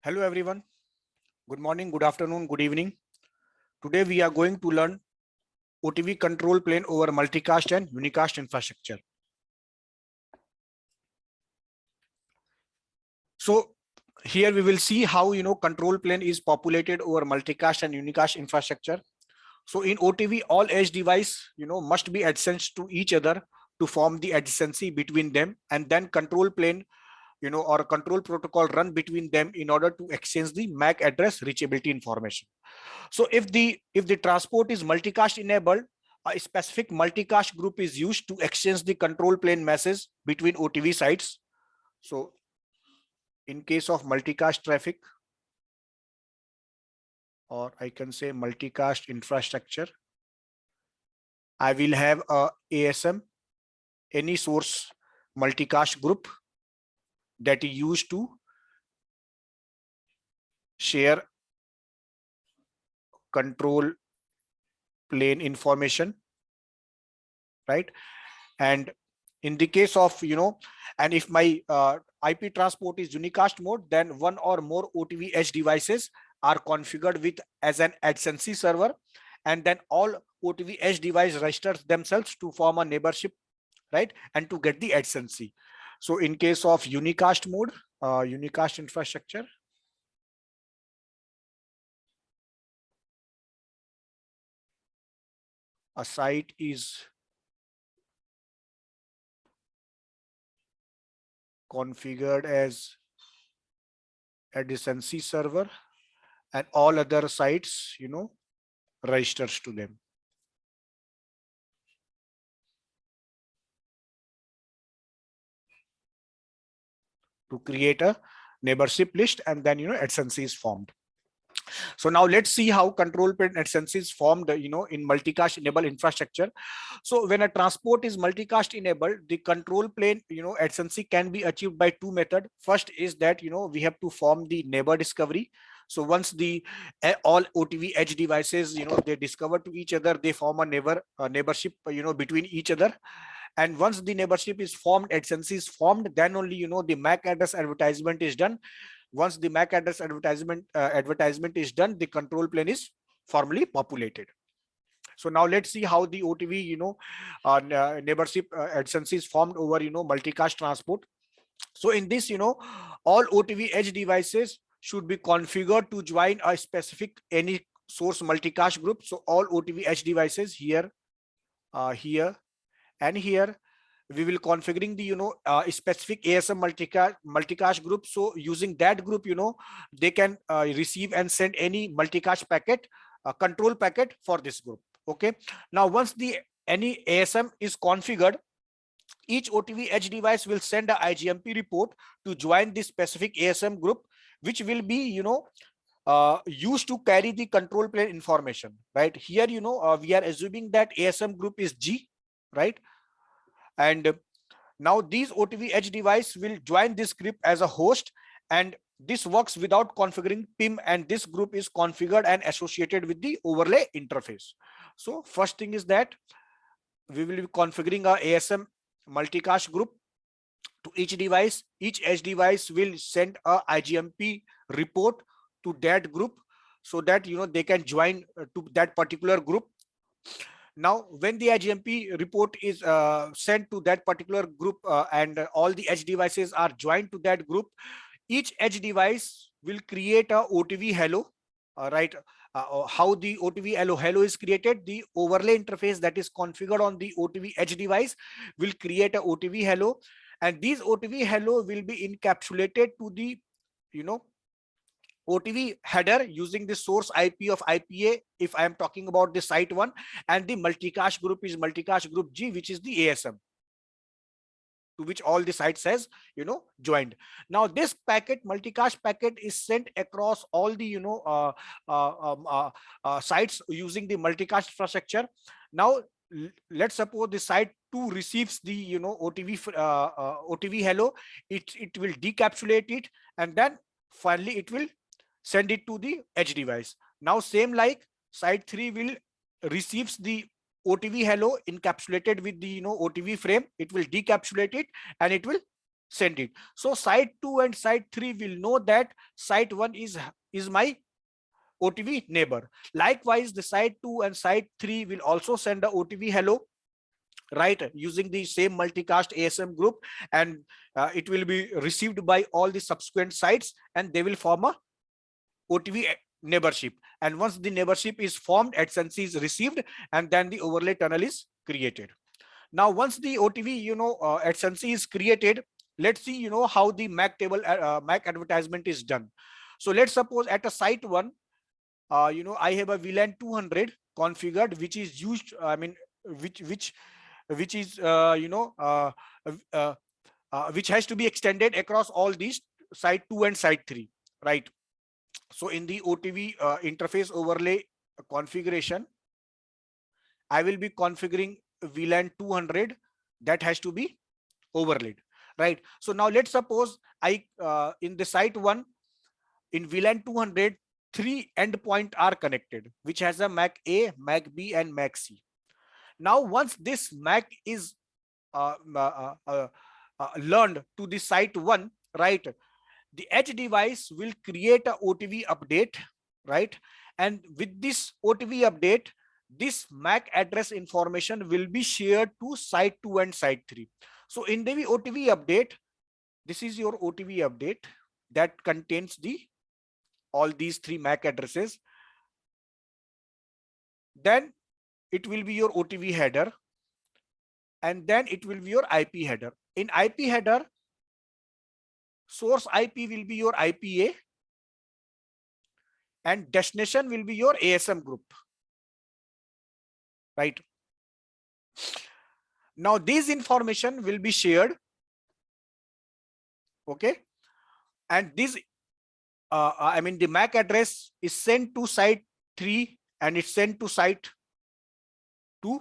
Hello everyone. Good morning, good afternoon, good evening. Today we are going to learn OTV control plane over multicast and unicast infrastructure. So here we will see how control plane is populated over multicast and unicast infrastructure. So in OTV, all edge device must be adjacent to each other to form the adjacency between them, and then control plane or a control protocol run between them in order to exchange the MAC address reachability information. So if the transport is multicast enabled, a specific multicast group is used to exchange the control plane message between OTV sites. So in case of multicast traffic, or I can say multicast infrastructure, I will have a ASM, any source multicast group, that is used to share control plane information, right? And in the case of and if my IP transport is unicast mode, then one or more OTV edge devices are configured with as an adjacency server, and then all OTV edge device registers themselves to form a neighborship, right, and to get the adjacency. So in case of unicast mode, unicast infrastructure, a site is configured as adjacency server, and all other sites registers to them. To create a neighborship list, and then adjacency is formed. So now let's see how control plane adjacency is formed in multicast enabled infrastructure. So when a transport is multicast enabled, the control plane adjacency can be achieved by two methods. First is that we have to form the neighbor discovery. So once the all OTV edge devices they discover to each other, they form a neighborship between each other. And once the neighborship is formed, adjacency is formed, then only the MAC address advertisement is done. Once the MAC address advertisement is done, the control plane is formally populated. So now let's see how the OTV neighborship adjacency is formed over multicast transport. So in this all OTV edge devices should be configured to join a specific any source multicast group. So all OTV edge devices here, here and here, we will configuring the specific ASM multicast group. So using that group they can receive and send any multicast packet, control packet for this group. Okay, now once the any ASM is configured, each OTV edge device will send a IGMP report to join this specific ASM group, which will be used to carry the control plane information, right? Here we are assuming that ASM group is G, right? And now these OTV edge device will join this group as a host, and this works without configuring PIM, and this group is configured and associated with the overlay interface. So first thing is that we will be configuring a ASM multicast group to each device. Each edge device will send a IGMP report to that group, so that they can join to that particular group. Now, when the IGMP report is sent to that particular group and all the edge devices are joined to that group, each edge device will create a OTV hello, right? How the OTV hello is created, the overlay interface that is configured on the OTV edge device will create a OTV hello, and these OTV hello will be encapsulated to the OTV header using the source IP of IPA if I am talking about the site 1, and the multicast group is multicast group G, which is the ASM to which all the sites has joined. Now this packet, multicast packet, is sent across all the sites using the multicast infrastructure. Now let's suppose the site 2 receives the OTV hello. It will decapsulate it, and then finally it will send it to the edge device. Now same like site 3 will receives the OTV hello encapsulated with the OTV frame. It will decapsulate it and it will send it. So site 2 and site 3 will know that site 1 is my OTV neighbor. Likewise, the site 2 and site 3 will also send a OTV hello, right, using the same multicast ASM group, and it will be received by all the subsequent sites, and they will form a OTV neighborship. And once the neighborship is formed, adsense is received, and then the overlay tunnel is created. Now, once the OTV, adsense is created, let's see, how the MAC table, MAC advertisement is done. So let's suppose at a site 1, I have a VLAN 200 configured, which is used, which is, which has to be extended across all these site 2 and site 3, right? So in the OTV interface overlay configuration, I will be configuring VLAN 200 that has to be overlaid, right? So now let's suppose in the site 1, in VLAN 200, 3 endpoint are connected, which has a MAC A, MAC B, and MAC C. Now, once this MAC is learned to the site 1, right, the edge device will create a OTV update, right? And with this OTV update, this MAC address information will be shared to site 2 and site 3. So in the OTV update, this is your OTV update that contains all these 3 MAC addresses. Then it will be your OTV header, and then it will be your IP header. In IP header, source IP will be your IPA, and destination will be your ASM group, right? Now this information will be shared, okay, and this the MAC address is sent to site 3 and it's sent to site 2.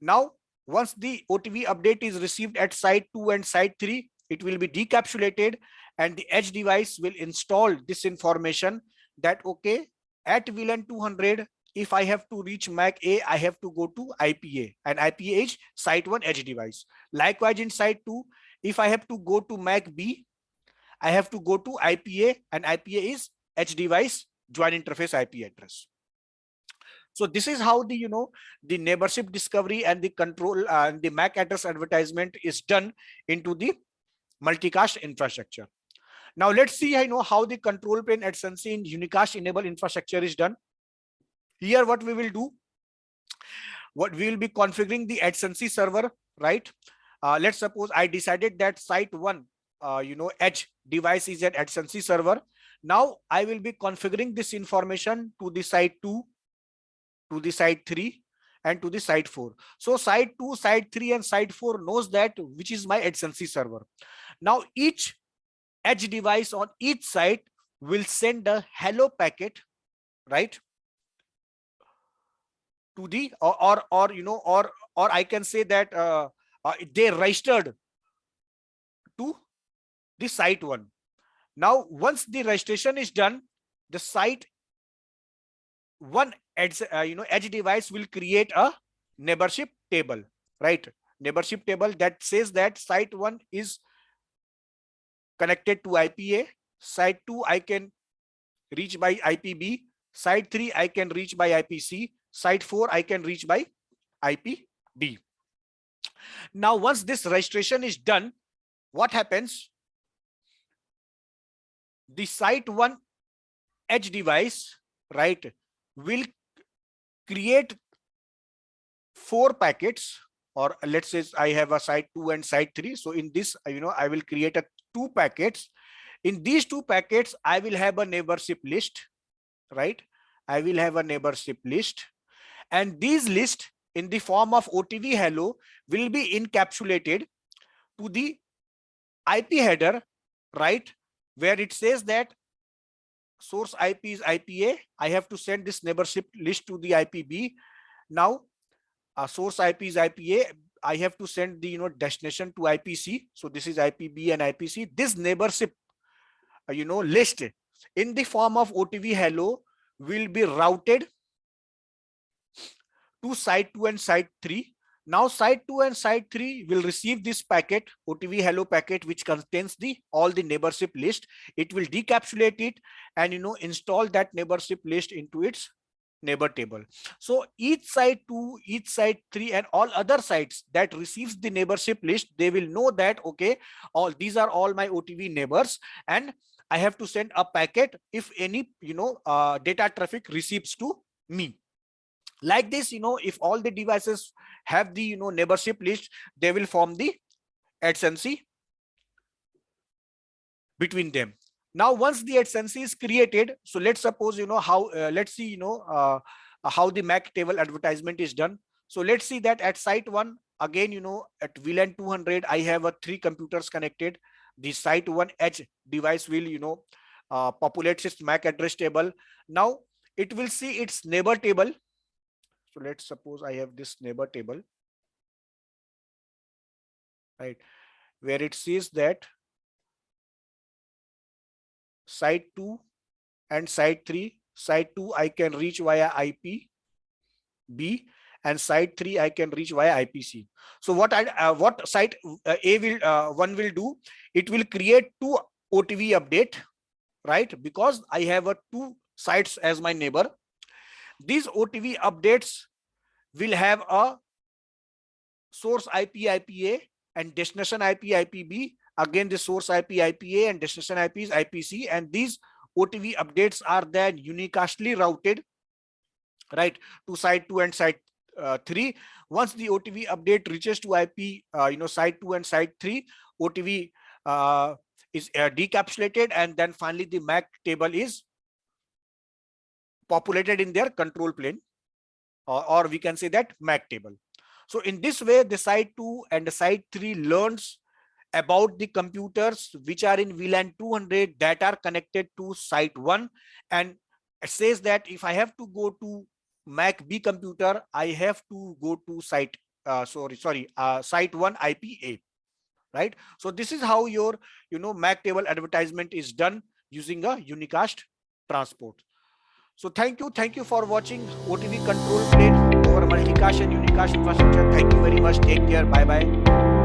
Now once the OTV update is received at site 2 and site 3, it will be decapsulated, and the edge device will install this information that, okay, at VLAN 200, if I have to reach MAC A, I have to go to IPA, and IPA is site 1 edge device. Likewise, in site 2, if I have to go to MAC B, I have to go to IPA, and IPA is edge device join interface IP address. So this is how the the neighborship discovery and the control and the MAC address advertisement is done into the multicast infrastructure. Now let's see how the control plane adsense in unicast enabled infrastructure is done. Here what we will do, we will be configuring the adsense server, right? Let's suppose I decided that site 1 edge device is an adsense server. Now I will be configuring this information to the site 2, to the site 3, and to the site 4. So site 2, site 3, and site 4 knows that which is my adsense server. Now each edge device on each site will send a hello packet, right, to the or I can say that they registered to the site 1. Now once the registration is done, the site 1 edge device will create a neighborship table, right? Neighborship table that says that site 1 is connected to IPA, site 2 I can reach by IPB, site 3 I can reach by IPC, site 4 I can reach by IPD. Now once this registration is done, what happens? The site 1 edge device, right, will create 4 packets, or let's say I have a site 2 and site 3. So in this, I will create 2 packets. In these 2 packets, I will have a neighborship list, right? I will have a neighborship list, and these lists in the form of OTV hello will be encapsulated to the IP header, right, where it says that source IP is IPA. I have to send this neighborship list to the IPB. Now source IP is IPA. I have to send the destination to IPC. So this is IPB and IPC. This neighborship list in the form of OTV hello will be routed to site 2 and site 3. Now site 2 and site 3 will receive this packet, OTV hello packet, which contains all the neighborship list. It will decapsulate it and install that neighborship list into its neighbor table. So each site 2, each site 3, and all other sites that receives the neighborship list, they will know that, okay, all these are all my OTV neighbors, and I have to send a packet if any data traffic receives to me. Like this, if all the devices have the neighborship list, they will form the adjacency between them. Now once the adjacency is created, so let's suppose how let's see how the MAC table advertisement is done. So let's see that at site 1, again at VLAN 200, I have 3 computers connected. The site 1 edge device will populate its MAC address table. Now it will see its neighbor table. So let's suppose I have this neighbor table, right, where it says that site 2 and site 3, site 2 I can reach via IP B, and site 3 I can reach via IPC. So what site A will one will do, it will create 2 OTV update, right, because I have 2 sites as my neighbor. These OTV updates will have a source IP IPA and destination IP IPB. Again, the source IP IPA and destination IP is IPC, and these OTV updates are then unicastly routed, right, to site 2 and site 3. Once the OTV update reaches to IP site 2 and site 3, OTV is decapsulated, and then finally the MAC table is populated in their control plane, or we can say that MAC table. So in this way, the site 2 and the site 3 learns about the computers which are in VLAN 200 that are connected to site 1, and it says that if I have to go to MAC B computer, I have to go to site site 1 IPA, right? So this is how your MAC table advertisement is done using a unicast transport. So thank you for watching OTV control plane over multicast and unicast infrastructure. Thank you very much. Take care. Bye bye.